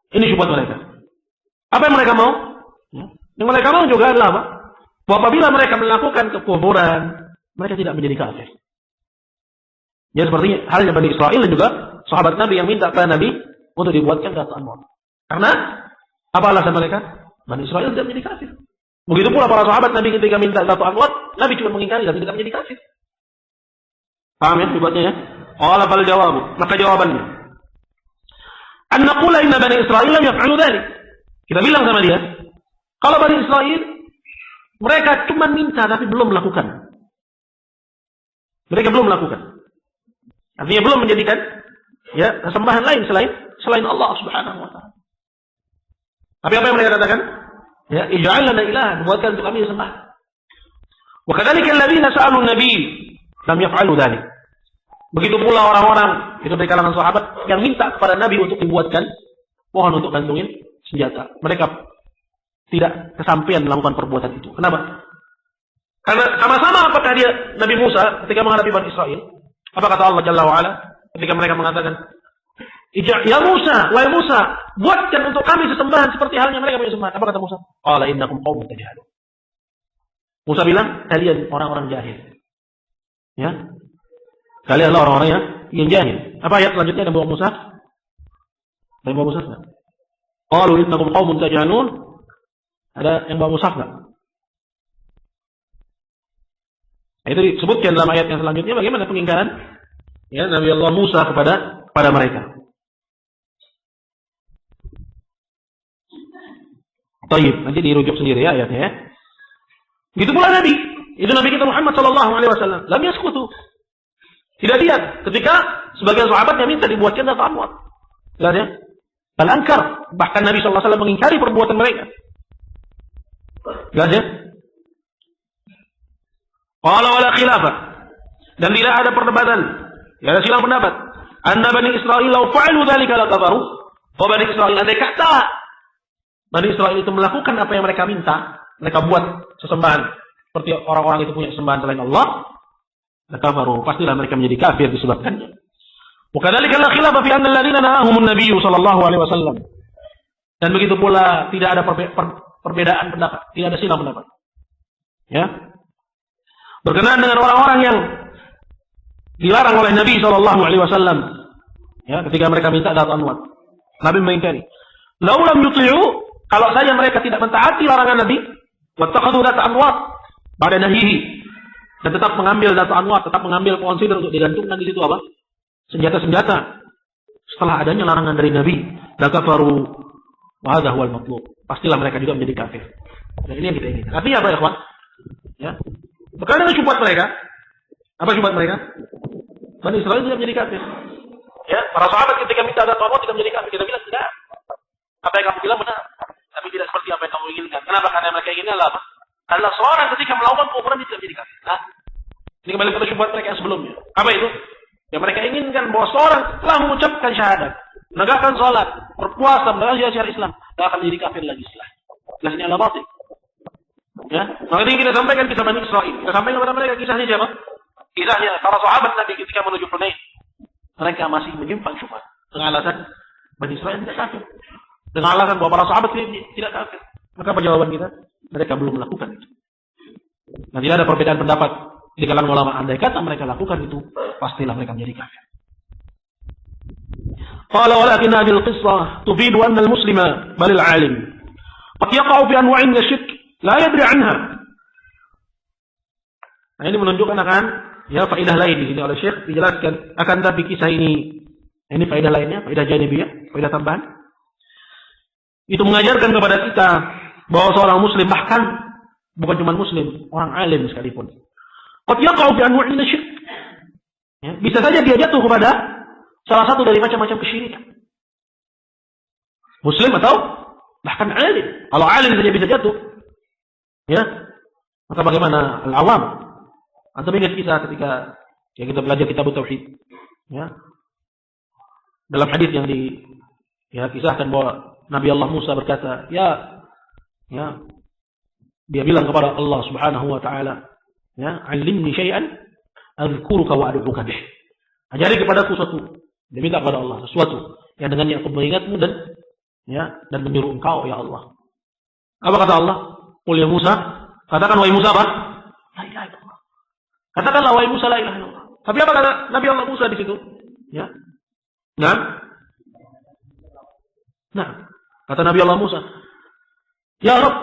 Ini syubhat mereka. Apa yang mereka mau? Ya. Yang mereka mau juga adalah apa? Bahwa apabila mereka melakukan kekufuran, mereka tidak menjadi kafir. Ya seperti halnya Bani Israil dan juga sahabat Nabi yang minta kepada Nabi untuk dibuatkan dzat anwar. Karena apa alasan mereka? Bani Israil tidak menjadi kafir. Begitu pula para sahabat Nabi ketika minta dzat anwar, Nabi cuma mengingkari dan tidak menjadi kafir. Paham ya syubhatnya ya? Qala fal jawab, maka jawabannya an naqula inna Bani Israil lam yaf'alu dzalik. Kita bilang sama dia, kalau Bani Israil mereka cuma minta tapi belum melakukan. Mereka belum melakukan. Artinya belum menjadikan ya sesembahan lain selain Allah Subhanahu wa taala. Tapi apa yang mereka katakan? Ya, ij'al lana ilahan, buatkan untuk kami sembah. Wa kadzalika alladziina sa'alu an-nabi lam yaf'alu dzalik. Begitu pula orang-orang itu dari kalangan sahabat yang minta kepada Nabi untuk dibuatkan pohon untuk gantungin senjata. Mereka tidak kesampaian melakukan perbuatan itu. Kenapa? Karena sama-sama apakah dia Nabi Musa ketika menghadapi Bani Israil? Apa kata Allah Jalla wa Ala ketika mereka mengatakan, "Ya Musa, wahai Musa, buatkan untuk kami sesembahan seperti halnya mereka punya sembahan." Apa kata Musa? Qala innakum qaumun tajhalun. Musa bilang, kalian orang-orang jahil. Ya. Kalian adalah orang-orang yang jahil. Apa ayat selanjutnya yang bawa Musa? Yang bawa Musa enggak? Qalu innakum qaumun tajhalun. Ada yang bawa Musa enggak? Itu disebutkan dalam ayat yang selanjutnya bagaimana pengingkaran ya Nabi Allah Musa kepada mereka. Taib, nanti dirujuk sendiri ya ayatnya ya. Begitu pula Nabi, itu Nabi kita Muhammad sallallahu alaihi wasallam, lam yaskutu. Tidak diam ketika sebagian sahabatnya minta dibuatkan dzat anwar. Jelas ya? Bal ankar, bahkan Nabi sallallahu alaihi wasallam mengingkari perbuatan mereka. Jelas ya? Qala wala khilafah. Dan tidak ada perdebatan, tidak ada silang pendapat. Anna Bani Israil law fa'alu dzalika lakafaru. Bani Israil andai kata Bani Israil itu melakukan apa yang mereka minta, mereka buat sesembahan seperti orang-orang itu punya sembahan selain Allah, lakafaru, pastilah mereka menjadi kafir disebabkannya. Wa kadzalika la khilafa fi anna alladziina nahahumun nabiyyu sallallahu alaihi wasallam. Dan begitu pula tidak ada perbedaan pendapat, tidak ada silang pendapat. Ya. Berkenaan dengan orang-orang yang dilarang oleh Nabi sallallahu alaihi wasallam, ya, ketika mereka minta dzat anwar, Nabi mengingkari. Lau lam yuti'u, kalau saja mereka tidak mentaati larangan Nabi, wattakhadhu dzat anwar ba'da nahyihi, dan tetap mengambil dzat anwar, tetap mengambil pohon sidr untuk digantungkan di situ apa? Senjata-senjata. Setelah adanya larangan dari Nabi, lakafaru wa hadha huwal matlub. Pastilah mereka juga menjadi kafir. Dan ini yang kita inginkan. Artinya apa ya, kawan? Ya. Berkaitan dengan syubhat mereka, apa syubhat mereka? Bani Israil tidak menjadi kafir. Ya, para sahabat ketika minta dzat anwar tidak menjadi kafir. Kita bilang tidak. Apa yang kamu bilang benar, tapi tidak seperti apa yang kamu inginkan. Kenapa? Karena mereka inginnya adalah apa? adalah seorang ketika melakukan kufuran tidak menjadi kafir. Nah, ini kembali kepada syubhat mereka yang sebelumnya. Apa itu? Yang mereka inginkan bahwa seorang telah mengucapkan syahadat, menegakkan salat, berpuasa, menegakkan syariat Islam, tidak akan menjadi kafir lagi setelah. Jelas ini adalah batil. Ya, maka ini kita sampaikan kisah Bani Israil. Kita sampaikan kepada mereka kisahnya siapa? Kisahnya para sahabat Nabi ketika menuju Hunain. Mereka masih menyimpan syubhat dengan alasan Bani Israil tidak kafir. Dengan alasan bahwa para sahabat tidak kafir. Maka apa jawaban kita? Mereka belum melakukan itu. Dan tidak ada perbedaan pendapat di kalangan ulama. Andai kata mereka lakukan itu, pastilah mereka menjadi kafir. Qala walakin hadhihi al-qissah tufidu anna al-muslima bal al-alim qad yaqa'u fi anwa'in min asy-syirk la yadri anha. Nah, ini menunjukkan akan faedah lain di sini oleh Syekh dijelaskan. Akan tapi kisah ini faedah lainnya, faedah janibiyah, faedah tambahan. Itu mengajarkan kepada kita bahwa seorang muslim, bahkan bukan cuma muslim, orang alim sekalipun, qad yaqa'u fi anwa'in min asy-syirk. Ya, bisa saja dia jatuh kepada salah satu dari macam-macam kesyirikan. Muslim atau bahkan alim. Kalau alim saja bisa jatuh, ya, maka bagaimana al-awam? Antum ingat kisah ketika kita belajar kitab tauhid, ya. Dalam hadis yang kisahkan bahwa Nabi Allah Musa berkata, ya, dia bilang kepada Allah Subhanahu wa taala, ya, "'allimni syai'an adzkuruka wa ad'uka bih." Ajari kepadaku sesuatu. Dia minta kepada Allah sesuatu yang dengannya aku mengingatmu dan menyuruh engkau ya Allah. Apa kata Allah? Qul ya Musa, katakan wahai Musa apa? La ilaha illallah. Katakanlah wahai Musa la ilaha illallah. Tapi apa kata Nabi Allah Musa di situ? Ya. Nah, kata Nabi Allah Musa, "Ya Rabb,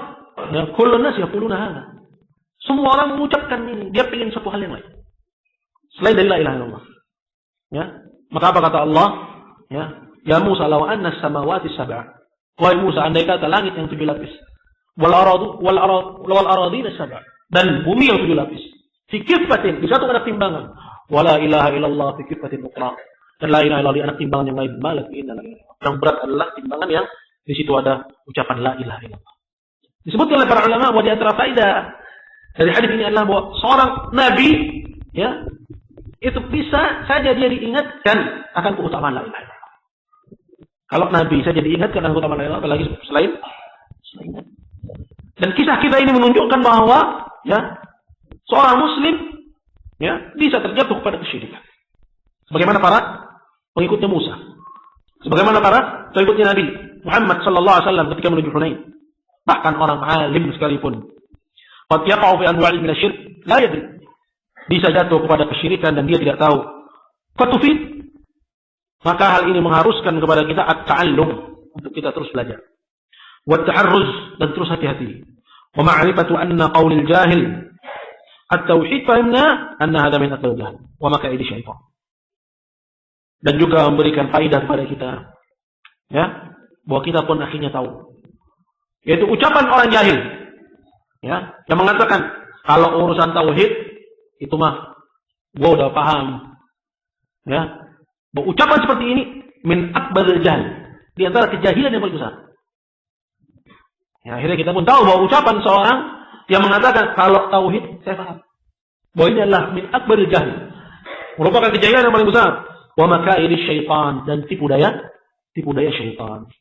ya kullun nas yaquluna hadza." Semua orang mengucapkan ini, dia ingin satu hal yang lain selain dari la ilaha illallah. Ya. Maka apa kata Allah? Ya Musa, law anna as-samawati sab'a. Wahai Musa, andai kata langit yang 7 lapis, wal aradina sab'a, dan bumi yang 7 lapis, fi kiffatin, di satu anak timbangan, wala ilaha illallah fi kiffatin ukhra, dan la ilaha illallah di anak timbangan yang lain, malak inna la ilaha. Yang berat adalah timbangan yang di situ ada ucapan la ilaha illallah. Disebutkan oleh para ulama bahwa di antara faedah dari hadis ini adalah bahwa seorang nabi, ya, itu bisa saja dia diingatkan akan keutamaan la ilaha illallah. Kalau nabi saja diingatkan akan keutamaan la ilaha illallah, apalagi selain. Dan kisah kita ini menunjukkan bahwa seorang muslim bisa terjatuh pada kesyirikan. Sebagaimana para pengikutnya Musa. Sebagaimana para pengikutnya Nabi Muhammad sallallahu alaihi wasallam ketika menuju Hunain. Bahkan orang alim sekalipun, qad yaqa'u fi anwa'in min asy-syirk la yadri. Bisa jatuh kepada kesyirikan dan dia tidak tahu. Fatufid. Maka hal ini mengharuskan kepada kita at-ta'allum, untuk kita terus belajar. Wa at-ta'arruz, dan terus hati-hati. Wa ma'rifatu anna qaulil jahil at-tauhid fahimna anna hadha min at-tawhid wa makaidi syaitan. Dan juga memberikan faedah kepada kita, ya, bahwa kita pun akhirnya tahu. Yaitu ucapan orang jahil, ya, yang mengatakan kalau urusan tauhid itu mah gua udah paham, ya. Bahwa ucapan seperti ini min akbaril jahl, di antara kejahilan yang paling besar. Ya, akhirnya kita pun tahu bahwa ucapan seorang yang mengatakan kalau tauhid saya paham, bahwa ini adalah min akbaril jahl, merupakan kejahilan yang paling besar. Wa makaidi syaitan, dan tipu daya syaitan.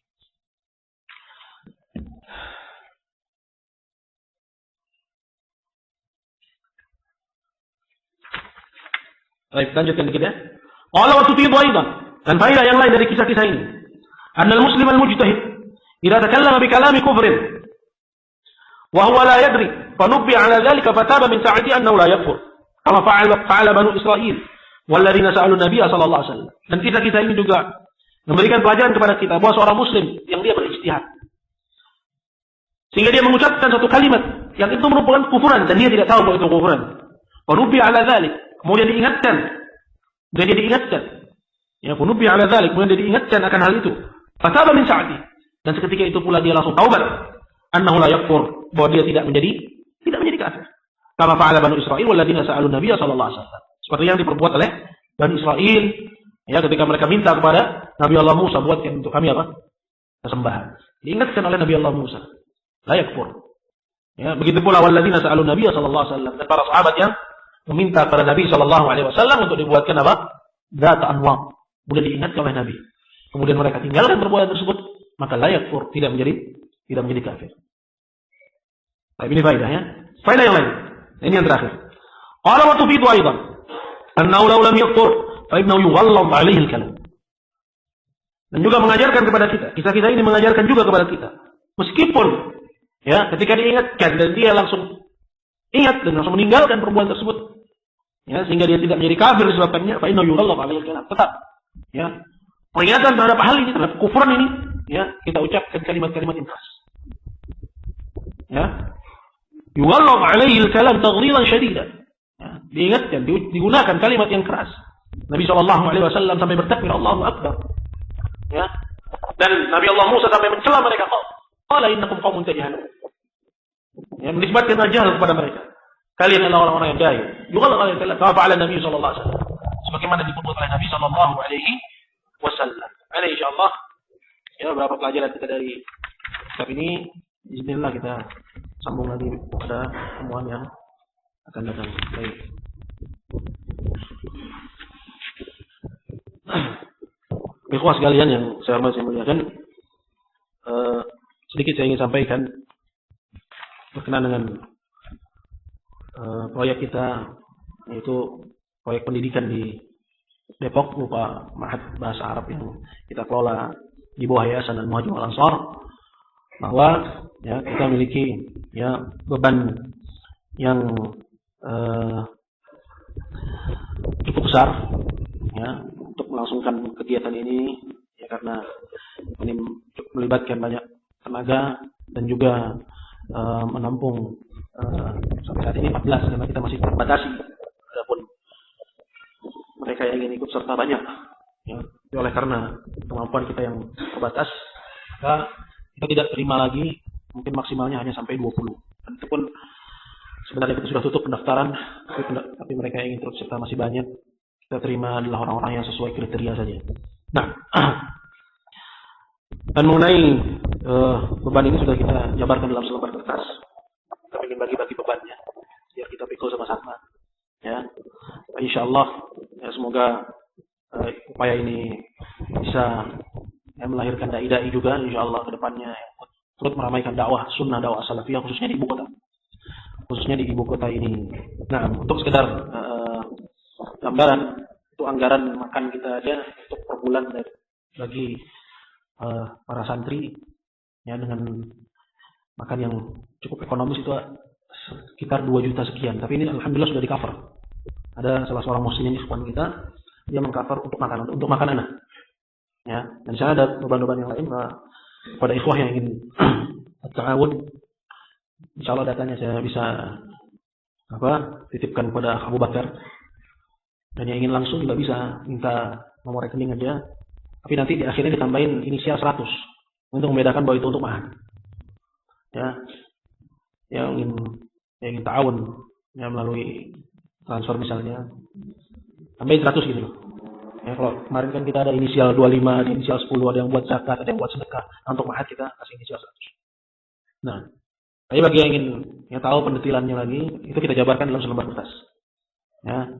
Baik, lanjutkan dikit ya. Qala wa tufidu aidan, dan faedah yang lain dari kisah-kisah ini. Annal muslim al-mujtahid idza takallama bi kalami kufrin wa huwa la yadri fa nubbi ala dhalika fataba min ta'ati annahu la yakfur. Kama fa'ala banu Israil walladzina sa'alu Nabi sallallahu alaihi wasallam. Dan kisah-kisah ini juga memberikan pelajaran kepada kita bahwa seorang muslim yang dia berijtihad sehingga dia mengucapkan satu kalimat yang itu merupakan kufuran dan dia tidak tahu bahwa itu kufuran. Fa nubbi ala dzalik, kemudian diingatkan. Ya, funubi ala dzalik, kemudian dia diingatkan akan hal itu. Fataba min sa'ati, dan seketika itu pula dia langsung taubat. Annahu la yakfur, bahwa dia tidak menjadi kafir. Kama fa'ala banu Israil walladzina sa'alu Nabi sallallahu alaihi wasallam. Seperti yang diperbuat oleh Bani Israil, ya, ketika mereka minta kepada Nabi Allah Musa, buatkan untuk kami apa? Kesembahan. Diingatkan oleh Nabi Allah Musa, la yakfur. Ya, begitu pula walladzina sa'alu Nabi sallallahu alaihi wasallam, dan para sahabat yang meminta kepada Nabi sallallahu alaihi wasallam untuk dibuatkan apa? Dzata anwar. Kemudian diingatkan oleh Nabi. Kemudian mereka tinggalkan perbuatan tersebut, maka layak yakfur, tidak menjadi kafir. Tapi ini faedahnya. Faedah yang lain. Ini yang terakhir. Qala wa tufidu aidan annahu law lam yakfur fa innahu yughallab 'alaihi al-kalam. Dan juga mengajarkan kepada kita. Kisah-kisah ini mengajarkan juga kepada kita. Meskipun ya, ketika diingatkan dan dia langsung ingat dan langsung meninggalkan perbuatan tersebut, ya, sehingga dia tidak menjadi kafir disebabkannya, fa innahu yughallab 'alaihi al-kalam. Tetap, ya, peringatan terhadap hal ini, terhadap kufuran ini, ya, kita ucapkan kalimat-kalimat yang keras. Ya, yughallab 'alaihi al-kalam taghlidan shadidan. Ya, diingatkan, digunakan kalimat yang keras. Nabi SAW sampai bertakbir Allahu Akbar. Ya. Dan Nabi Allah Musa sampai mencela mereka, qala innakum qaumun tajhalun. Ya, menisbatkan ajal kepada mereka. Kalian adalah orang-orang yang jahil. Yughallab 'alaihi al-kalam kama fa'ala Nabi SAW. Sebagaimana diperbuat oleh Nabi SAW. Ada insyaallah ya beberapa pelajaran kita dari kitab ini. Bismillah kita sambung lagi pada pertemuan yang akan datang. Baik. Ikhwah sekalian yang saya hormati dan muliakan, sedikit saya ingin sampaikan berkenaan dengan proyek kita, yaitu proyek pendidikan di Depok berupa Ma'had Bahasa Arab yang kita kelola di bawah Yayasan Al-Muhajir Wal-Ansar. Bahwa ya, kita memiliki ya beban yang cukup besar ya untuk melangsungkan kegiatan ini, ya, karena ini melibatkan banyak tenaga dan juga menampung sampai saat ini 14 karena kita masih terbatasi. Adapun mereka yang ingin ikut serta banyak, ya, oleh karena kemampuan kita yang terbatas, maka kita tidak terima lagi, mungkin maksimalnya hanya sampai 20. Dan itu pun sebenarnya kita sudah tutup pendaftaran, tapi mereka yang ingin terus serta masih banyak. Kita terima adalah orang-orang yang sesuai kriteria saja. Nah, dan mengenai beban ini sudah kita jabarkan dalam selembar kertas. Kita ingin bagi-bagi bebannya, biar kita pikul sama-sama. Ya, insyaallah, ya, semoga upaya ini bisa melahirkan dai-dai juga, insyaallah ke depannya turut meramaikan dakwah sunnah, dakwah salafiyah khususnya di ibu kota ini. Nah, untuk sekedar gambaran, itu anggaran makan kita aja untuk per bulan bagi para santri ya, dengan makan yang cukup ekonomis itu sekitar 2 juta sekian. Tapi ini alhamdulillah sudah di-cover. Ada salah seorang muslim ikhwan kita, dia meng-cover untuk makanan. Ya, dan di sana ada beban-beban yang lain pada ikhwah yang ingin ta'awun. Insyaallah datanya saya bisa titipkan kepada Abu Bakar. Dan yang ingin langsung juga bisa minta nomor rekening aja. Tapi nanti di akhirnya ditambahin inisial 100 untuk membedakan bahwa itu untuk mahal. Ya. Yang ingin ta'awun ya melalui transfer misalnya, tambahin 100 gitu loh. Ya, kalau kemarin kan kita ada inisial 25, ada inisial 10, ada yang buat zakat, ada yang buat sedekah. Nah, untuk mahal kita kasih inisial 100. Nah, tapi bagi yang ingin tahu pendetilannya lagi, itu kita jabarkan dalam selembar kertas. Ya,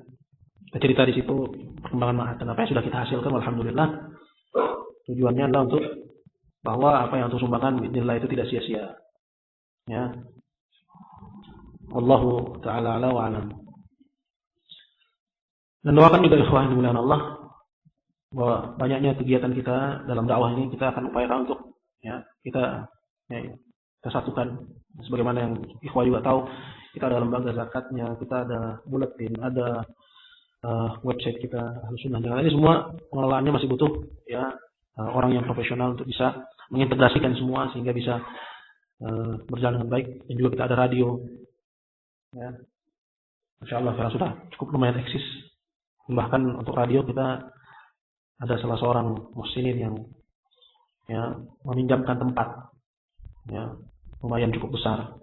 kita cerita di situ perkembangan mahal dan apa yang sudah kita hasilkan, alhamdulillah. Tujuannya adalah untuk bahwa apa yang untuk sumbangan bismillah itu tidak sia-sia. Ya. Wallahu ta'ala ala wa alam. Dan doakan juga ikhwan dimuliakan Allah, bahwa banyaknya kegiatan kita dalam dakwah ini kita akan upayakan untuk kita satukan. Sebagaimana yang ikhwah juga tahu, kita ada lembaga zakatnya, kita ada buletin, ada website kita Ahlussunnah. Jangan ini semua pengelolaannya masih butuh orang yang profesional untuk bisa mengintegrasikan semua sehingga bisa berjalan dengan baik. Dan juga kita ada radio. Ya. Insyaallah sudah cukup lumayan eksis. Bahkan untuk radio kita ada salah seorang muslimin yang meminjamkan tempat lumayan cukup besar.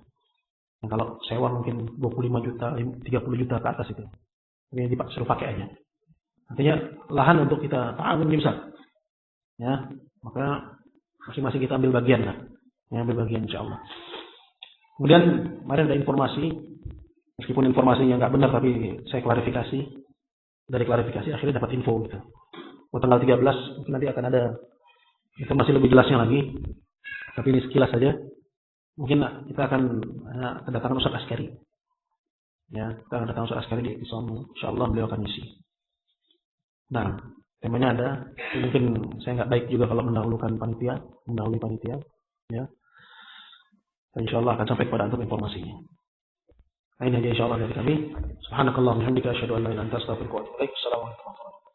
Yang kalau sewa mungkin 25 juta, 30 juta ke atas itu. Ini disuruh pakai aja. Artinya lahan untuk kita ta'awun besar. Ya, maka masing-masing kita ambil bagian lah. Ambil bagian insyaallah. Kemudian kemarin ada informasi, meskipun informasinya nggak benar tapi saya klarifikasi. Dari klarifikasi akhirnya dapat info gitu. Tanggal 13 mungkin nanti akan ada informasi lebih jelasnya lagi. Tapi ini sekilas saja. Mungkin kita akan kedatangan Ustaz Askari. Ya, kita akan datang Ustaz Askari di episode. Insyaallah beliau akan isi. Nah, temanya ada. Mungkin saya nggak baik juga kalau mendahului panitia. Ya, insyaallah akan sampai kepada antum informasinya. Nah, ini aja insyaallah dari kami. Subhanakallahumma wa bihamdika asyhadu an la ilaha illa anta astaghfiruka wa atubu ilaik. Assalamualaikum warahmatullahi wabarakatuh.